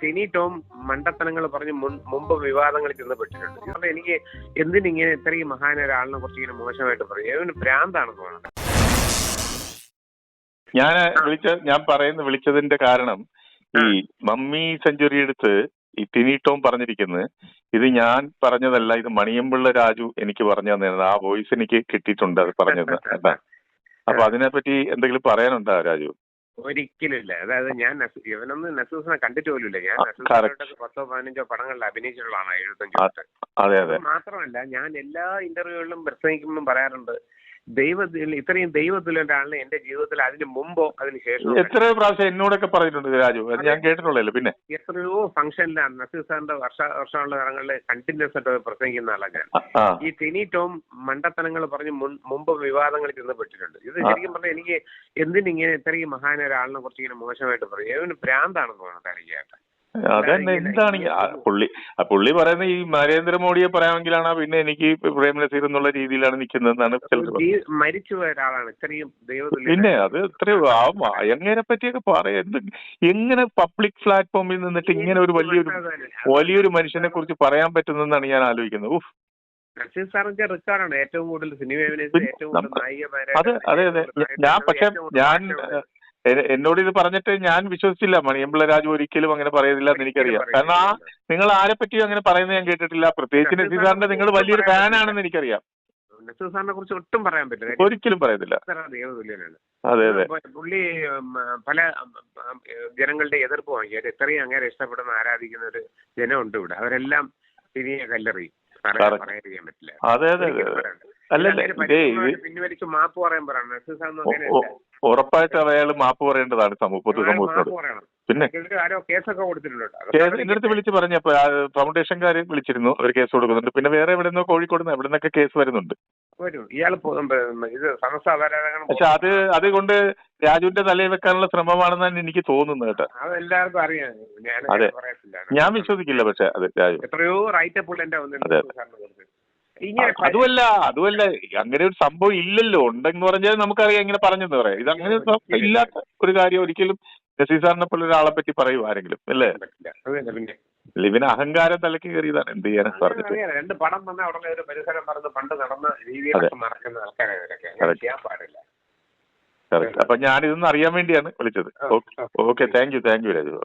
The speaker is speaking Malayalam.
ടിനി ടോം മണ്ടത്തനങ്ങൾ പറഞ്ഞ് മുമ്പ് വിവാദങ്ങളിൽ ചെന്നപ്പെട്ടിട്ടുണ്ട്. അതുകൊണ്ട് എനിക്ക് എന്തിനിങ്ങനെ ഇത്രയും മഹാന ഒരാളിനെ കുറിച്ച് ഇങ്ങനെ മോശമായിട്ട് പറയും? ഏവന് ഭ്രാന്താണെന്ന് തോന്നുന്നത്. ഞാൻ വിളിച്ചതിന്റെ കാരണം ഈ മമ്മി സെഞ്ചുറി എടുത്ത് ഈ ടിനി ടോം പറഞ്ഞിരിക്കുന്നത് ഇത് ഞാൻ പറഞ്ഞതല്ല, ഇത് മണിയമ്പിള്ള രാജു എനിക്ക് പറഞ്ഞു തന്നത്. ആ വോയിസ് എനിക്ക് കിട്ടിയിട്ടുണ്ട് അത് പറഞ്ഞത്. അപ്പൊ അതിനെപ്പറ്റി എന്തെങ്കിലും പറയാനുണ്ടോ രാജു? ഒരിക്കലുമില്ല. അതായത് ഞാൻ ഇവനൊന്നും നസൂസിനെ കണ്ടിട്ട് പോലുമില്ല. ഞാൻ നസൂസിനോട്ട് 10-15 പടങ്ങളിൽ അഭിനയിച്ചിട്ടുള്ളതാണ് 75 തൊട്ട്. മാത്രമല്ല ഞാൻ എല്ലാ ഇന്റർവ്യൂകളിലും പ്രസംഗിക്കുമ്പോഴും പറയാറുണ്ട്, ഇത്രയും ദൈവത്തിലുള്ള ഒരാളിനെ എന്റെ ജീവിതത്തിൽ അതിന് മുമ്പോ അതിന് ശേഷം എത്രയോ പ്രാവശ്യം എന്നോടൊക്കെ പറഞ്ഞിട്ടുണ്ട് രാജു. അത് ഞാൻ കേട്ടിട്ടുള്ളല്ലോ. പിന്നെ എത്രയോ ഫംഗ്ഷനിലാണ് നസീർ സാറിന്റെ വർഷമുള്ള കാലങ്ങളിൽ കണ്ടിന്യൂസ് ആയിട്ട് പ്രസംഗിക്കുന്ന ആളാണ് ഞാൻ. ഈ ടിനി ടോം മണ്ടത്തനങ്ങൾ പറഞ്ഞ് മുമ്പ് വിവാദങ്ങളിൽ ചെന്നപ്പെട്ടിട്ടുണ്ട്. ഇത് ശരിക്കും പറഞ്ഞാൽ എനിക്ക് എന്തിനിങ്ങനെ ഇത്രയും മഹാന ഒരാളിനെ കുറിച്ച് ഇങ്ങനെ മോശമായിട്ട് പറയും? ഏവന് ഭ്രാന്താണെന്ന് തോന്നുന്നത് അറിയാട്ടെ. അതന്നെ എന്താണ് പുള്ളി പറയുന്നത്? ഈ നരേന്ദ്രമോദിയെ പറയാമെങ്കിലാണ് പിന്നെ എനിക്ക് പ്രേം നസീർ എന്നുള്ള രീതിയിലാണ് നിൽക്കുന്നതെന്നാണ് മരിച്ചുപോയ ഒരാളാണ് ഇത്രയും ദൈവത്തിൽ. പിന്നെ അത് എത്രയോ എങ്ങനെ പറ്റിയൊക്കെ പറയാം. എങ്ങനെ പബ്ലിക് പ്ലാറ്റ്ഫോമിൽ നിന്നിട്ട് ഇങ്ങനെ ഒരു വലിയൊരു മനുഷ്യനെ കുറിച്ച് പറയാൻ പറ്റുന്നെന്നാണ് ഞാൻ ആലോചിക്കുന്നത്. നസീർ സാറിന്റെ റെക്കോർഡാണ് ഏറ്റവും കൂടുതൽ സിനിമ അഭിനയിച്ചത്, ഏറ്റവും കൂടുതൽ നായികമാരെ. അതെ ഞാൻ എന്നോട് ഇത് പറഞ്ഞിട്ട് ഞാൻ വിശ്വസിച്ചില്ല. മണിയമ്പിള്ള രാജു ഒരിക്കലും അങ്ങനെ പറയുന്നില്ല എന്ന് എനിക്കറിയാം. കാരണം നിങ്ങൾ ആരെ പറ്റിയും അങ്ങനെ പറയുന്നത് ഞാൻ കേട്ടിട്ടില്ല. പ്രത്യേകിച്ച് നസീർ സാറിന്റെ നിങ്ങൾ വലിയൊരു ഫാനാണെന്ന് എനിക്കറിയാം. നസീർ സാറിനെ കുറിച്ച് ഒട്ടും പറയാൻ പറ്റില്ല, ഒരിക്കലും പറയത്തില്ല. ദൈവതുല്യനാണ്. അതെ പുള്ളി പല ജനങ്ങളുടെ എതിർപ്പ് വാങ്ങിയത്. ഇത്രയും അങ്ങനെ ഇഷ്ടപ്പെടുന്ന ആരാധിക്കുന്ന ഒരു ജനമുണ്ട് ഇവിടെ. അവരെല്ലാം തിരികെ കല്ലെറിയും. പറയാതിരിക്കാൻ പറ്റില്ല. പിൻവലിച്ച് മാപ്പ് പറയാൻ പറയണം. നസീർ സാറിന് അങ്ങനെയല്ല. ഉറപ്പായിട്ട് അയാൾ മാപ്പ് പറയേണ്ടതാണ് സമൂഹത്തോട്. പിന്നെ ആരോ കേസൊക്കെ കൊടുത്തിട്ടുണ്ട്. എന്റെ അടുത്ത് വിളിച്ച് പറഞ്ഞപ്പോ ഫൗണ്ടേഷൻകാര് വിളിച്ചിരുന്നു, ഒരു കേസ് കൊടുക്കുന്നുണ്ട്. പിന്നെ വേറെ എവിടെ നിന്നോ കോഴിക്കോട് നിന്ന് എവിടെ നിന്നൊക്കെ കേസ് വരുന്നുണ്ട്. പക്ഷെ അതുകൊണ്ട് രാജുവിന്റെ തലയിൽ വെക്കാനുള്ള ശ്രമമാണെന്നാണ് എനിക്ക് തോന്നുന്നത് കേട്ടോ. അതെല്ലാവർക്കും അറിയാം. അതെ, ഞാൻ വിശ്വസിക്കില്ല. പക്ഷെ അത് രാജു എത്രയോ റൈറ്റപ്പ് അതുമല്ല അങ്ങനെ ഒരു സംഭവം ഇല്ലല്ലോ. ഉണ്ടെന്ന് പറഞ്ഞാൽ നമുക്കറിയാം, ഇങ്ങനെ പറഞ്ഞെന്ന് പറയാം. ഇത് അങ്ങനെ ഇല്ലാത്ത ഒരു കാര്യം ഒരിക്കലും നസീർ സാറിനെ പോലെ ഒരാളെ പറ്റി പറയും ആരെങ്കിലും, അല്ലേ? ഇവന് അഹങ്കാരം തലക്ക് കയറിയതാണ്. എന്ത് ചെയ്യാനാ പറഞ്ഞിട്ട്. 2 പടം വന്ന ഉടനെ ഒരു പരിസരം പറഞ്ഞ് പണ്ട് നടന്ന രീതിയിലൊക്കെ മറക്കുന്ന ആൾക്കാരെ ചെയ്യാൻ പാടില്ല. അപ്പൊ ഞാനിതൊന്നും അറിയാൻ വേണ്ടിയാണ് വിളിച്ചത്. Okay, thank you Raju.